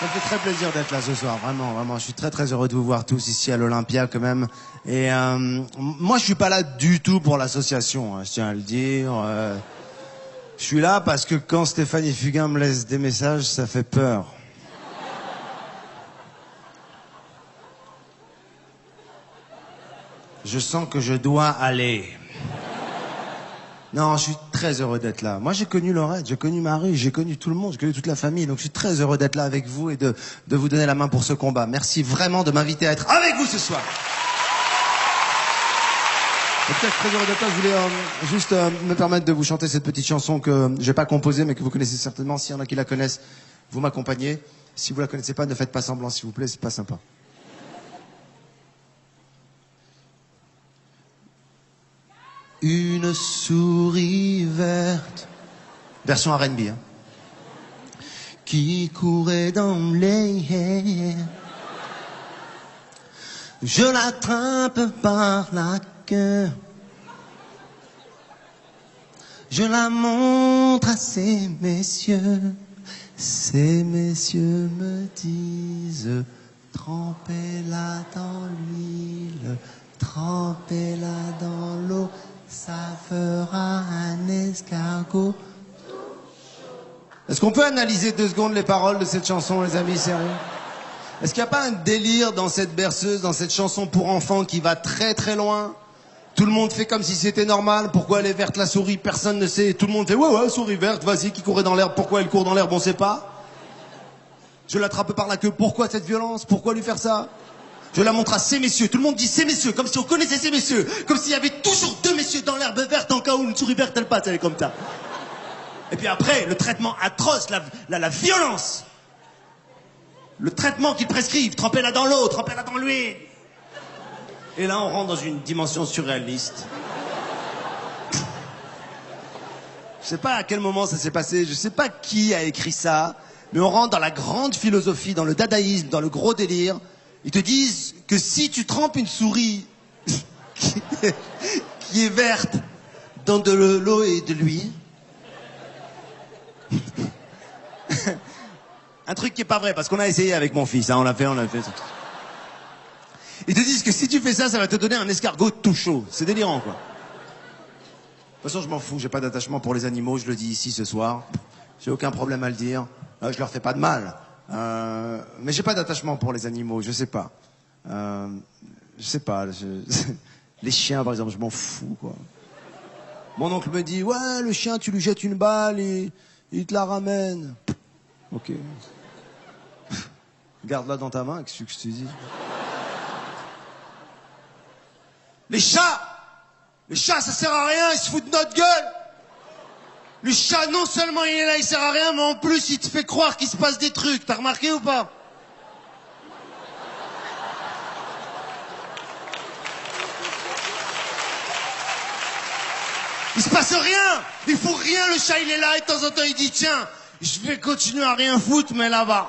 Ça me fait très plaisir d'être là ce soir, vraiment, vraiment. Je suis très très heureux de vous voir tous ici à l'Olympia quand même. Et moi je suis pas là du tout pour l'association, hein, je tiens à le dire. Je suis là parce que quand Stéphanie Fugain me laisse des messages, ça fait peur. Je sens que je dois aller. Non, je suis très heureux d'être là. Moi, j'ai connu Laurette, j'ai connu Marie, j'ai connu tout le monde, j'ai connu toute la famille. Donc, je suis très heureux d'être là avec vous et de vous donner la main pour ce combat. Merci vraiment de m'inviter à être avec vous ce soir. En tout cas, je suis très heureux d'être là. Je voulais juste me permettre de vous chanter cette petite chanson que j'ai pas composée, mais que vous connaissez certainement. S'il y en a qui la connaissent, vous m'accompagnez. Si vous la connaissez pas, ne faites pas semblant, s'il vous plaît, c'est pas sympa. Une souris verte, version R&B, hein, qui courait dans les airs. Je l'attrape par la queue, je la montre à ces messieurs. Ces messieurs me disent, trempez-la dans l'huile, trempez-la dans l'eau. Ça fera un escargot. Est-ce qu'on peut analyser 2 secondes les paroles de cette chanson, les amis, sérieux? Est-ce qu'il n'y a pas un délire dans cette berceuse, dans cette chanson pour enfants qui va très très loin? Tout le monde fait comme si c'était normal. Pourquoi elle est verte la souris? Personne ne sait. Tout le monde fait ouais, souris verte, vas-y, qui courait dans l'herbe. Pourquoi elle court dans l'herbe? On sait pas. Je l'attrape par la queue. Pourquoi cette violence? Pourquoi lui faire ça? Je la montre à ces messieurs. Tout le monde dit ces messieurs, comme si on connaissait ces messieurs. Comme s'il y avait toujours 2 messieurs dans l'herbe verte en cas où une souris verte elle passe, elle est comme ça. Et puis après, le traitement atroce, la violence. Le traitement qu'ils prescrivent, trempez-la dans l'eau, trempez-la dans l'huile. Et là, on rentre dans une dimension surréaliste. Je sais pas à quel moment ça s'est passé, je sais pas qui a écrit ça, mais on rentre dans la grande philosophie, dans le dadaïsme, dans le gros délire. Ils te disent que si tu trempes une souris qui est verte dans de l'eau et de l'huile, un truc qui est pas vrai, parce qu'on a essayé avec mon fils, hein, on l'a fait. Ils te disent que si tu fais ça, ça va te donner un escargot tout chaud. C'est délirant, quoi. De toute façon, je m'en fous, j'ai pas d'attachement pour les animaux, je le dis ici ce soir. J'ai aucun problème à le dire. Je leur fais pas de mal. Mais j'ai pas d'attachement pour les animaux, je sais pas. Je sais pas. Les chiens, par exemple, je m'en fous, quoi. Mon oncle me dit, ouais, le chien, tu lui jettes une balle et il te la ramène. Ok. Garde-la dans ta main, qu'est-ce que je te dis? Les chats, ça sert à rien, ils se foutent de notre gueule. Le chat, non seulement il est là, il sert à rien, mais en plus, il te fait croire qu'il se passe des trucs. T'as remarqué ou pas? Il se passe rien. Il faut rien, le chat, il est là, et de temps en temps, il dit, tiens, je vais continuer à rien foutre, mais là-bas.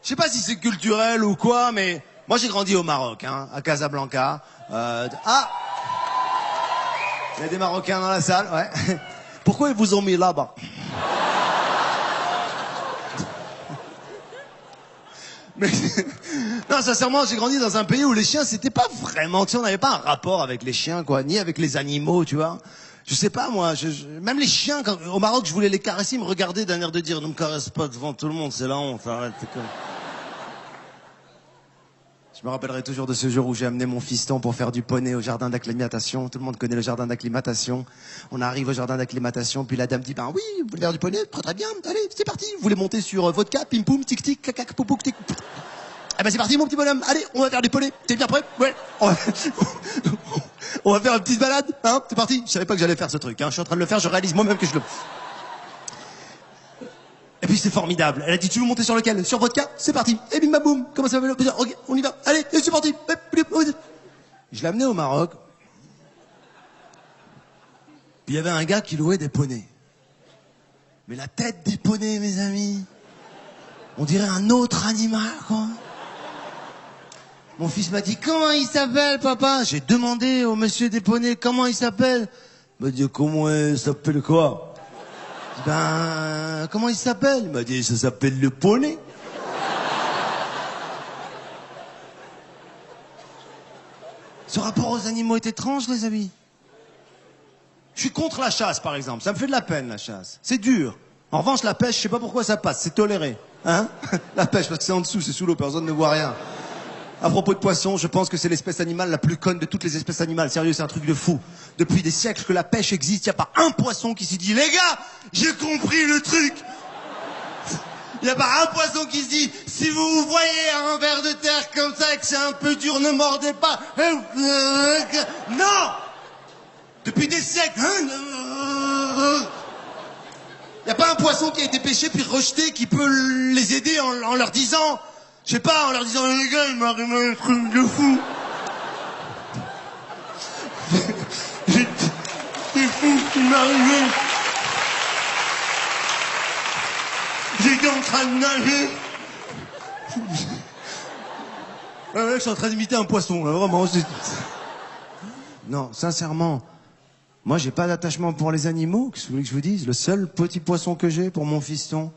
Je sais pas si c'est culturel ou quoi, mais moi, j'ai grandi au Maroc, hein, à Casablanca. Il y a des Marocains dans la salle, ouais. Pourquoi ils vous ont mis là-bas? Mais non, sincèrement, j'ai grandi dans un pays où les chiens, c'était pas vraiment, tu sais, on n'avait pas un rapport avec les chiens, quoi, ni avec les animaux, tu vois. Je sais pas, moi, même les chiens, au Maroc, je voulais les caresser, ils me regardaient d'un air de dire, ne me caresse pas devant tout le monde, c'est la honte, arrête. Je me rappellerai toujours de ce jour où j'ai amené mon fiston pour faire du poney au jardin d'acclimatation. Tout le monde connaît le jardin d'acclimatation. On arrive au jardin d'acclimatation, puis la dame dit, ben oui, vous voulez faire du poney? Très très bien, allez, c'est parti. Vous voulez monter sur vodka, pim poum, tic tic, cacac, poupouk, tic. Eh ben c'est parti mon petit bonhomme, allez, on va faire du poney. T'es bien prêt? Ouais. On va faire une petite balade, hein? C'est parti. Je savais pas que j'allais faire ce truc, hein. Je suis en train de le faire, je réalise moi-même que je le... Et puis c'est formidable. Elle a dit, tu veux monter sur lequel? Sur vodka? C'est parti. Et bim bam boum. Comment ça va? Ok, on y va. Allez, c'est parti. Je l'ai amené au Maroc. Puis il y avait un gars qui louait des poneys. Mais la tête des poneys, mes amis, on dirait un autre animal, quoi. Mon fils m'a dit, comment il s'appelle, papa? J'ai demandé au monsieur des poneys comment il s'appelle. Il m'a dit, comment il s'appelle quoi? Ben, comment il s'appelle? Il m'a dit, ça s'appelle le poney. Ce rapport aux animaux est étrange, les amis. Je suis contre la chasse, par exemple. Ça me fait de la peine, la chasse. C'est dur. En revanche, la pêche, je sais pas pourquoi ça passe. C'est toléré. Hein? La pêche, parce que c'est en dessous, c'est sous l'eau, personne ne voit rien. À propos de poissons, je pense que c'est l'espèce animale la plus conne de toutes les espèces animales. Sérieux, c'est un truc de fou. Depuis des siècles que la pêche existe, il n'y a pas un poisson qui s'est dit « Les gars, j'ai compris le truc !» Il n'y a pas un poisson qui se dit « Si vous voyez un ver de terre comme ça et que c'est un peu dur, ne mordez pas. » Non! Depuis des siècles. Il n'y a pas un poisson qui a été pêché puis rejeté qui peut les aider en leur disant... Je sais pas, en leur disant, les gars, il m'est arrivé un truc de fou. C'est fou ce qui m'est arrivé. J'étais en train de nager. Ouais, je suis en train d'imiter un poisson, là, vraiment. Non, sincèrement, moi, j'ai pas d'attachement pour les animaux, qu'est-ce que vous voulez que je vous dise? Le seul petit poisson que j'ai pour mon fiston,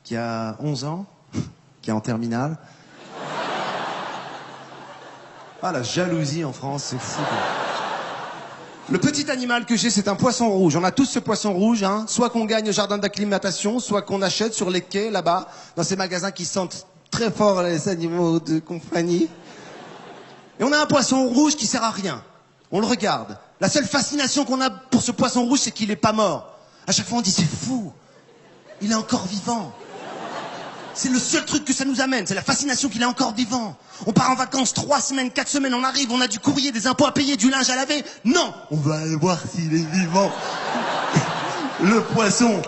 qui a 11 ans, qui est en terminale. Ah, la jalousie en France, c'est fou. Le petit animal que j'ai, c'est un poisson rouge. On a tous ce poisson rouge, hein. Soit qu'on gagne au jardin d'acclimatation, soit qu'on achète sur les quais, là-bas, dans ces magasins qui sentent très fort les animaux de compagnie. Et on a un poisson rouge qui sert à rien. On le regarde. La seule fascination qu'on a pour ce poisson rouge, c'est qu'il est pas mort. À chaque fois, on dit, c'est fou. Il est encore vivant. C'est le seul truc que ça nous amène, c'est la fascination qu'il est encore vivant. On part en vacances 3 semaines, 4 semaines, on arrive, on a du courrier, des impôts à payer, du linge à laver. Non, on va aller voir s'il est vivant. Le poisson.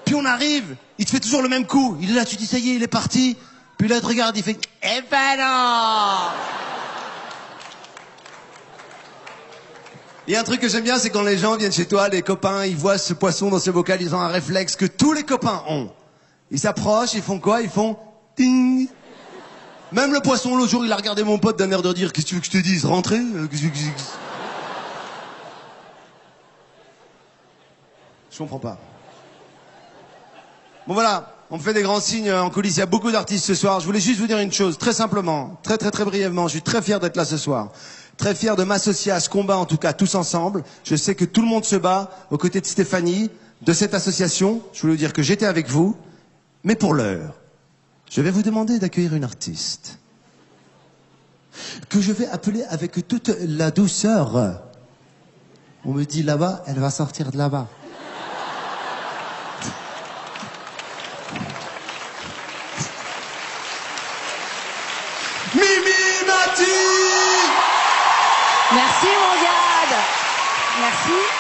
Puis on arrive, il te fait toujours le même coup. Il est là, tu dis ça y est, il est parti. Puis là, il te regarde, il fait « Eh ben non !» Il y a un truc que j'aime bien, c'est quand les gens viennent chez toi, les copains, ils voient ce poisson dans ce bocal, ils ont un réflexe que tous les copains ont. Ils s'approchent, ils font quoi? Ils font ting. Même le poisson, l'autre jour, il a regardé mon pote d'un air de dire, qu'est-ce que tu veux que je te dise? Rentrez? Je comprends pas. Bon voilà, on me fait des grands signes en coulisses, il y a beaucoup d'artistes ce soir. Je voulais juste vous dire une chose, très simplement, très brièvement, je suis très fier d'être là ce soir. Très fier de m'associer à ce combat, en tout cas, tous ensemble. Je sais que tout le monde se bat aux côtés de Stéphanie, de cette association. Je voulais vous dire que j'étais avec vous. Mais pour l'heure, je vais vous demander d'accueillir une artiste que je vais appeler avec toute la douceur. On me dit là-bas, elle va sortir de là-bas. Mimi Mati! Merci mon Gad. Merci.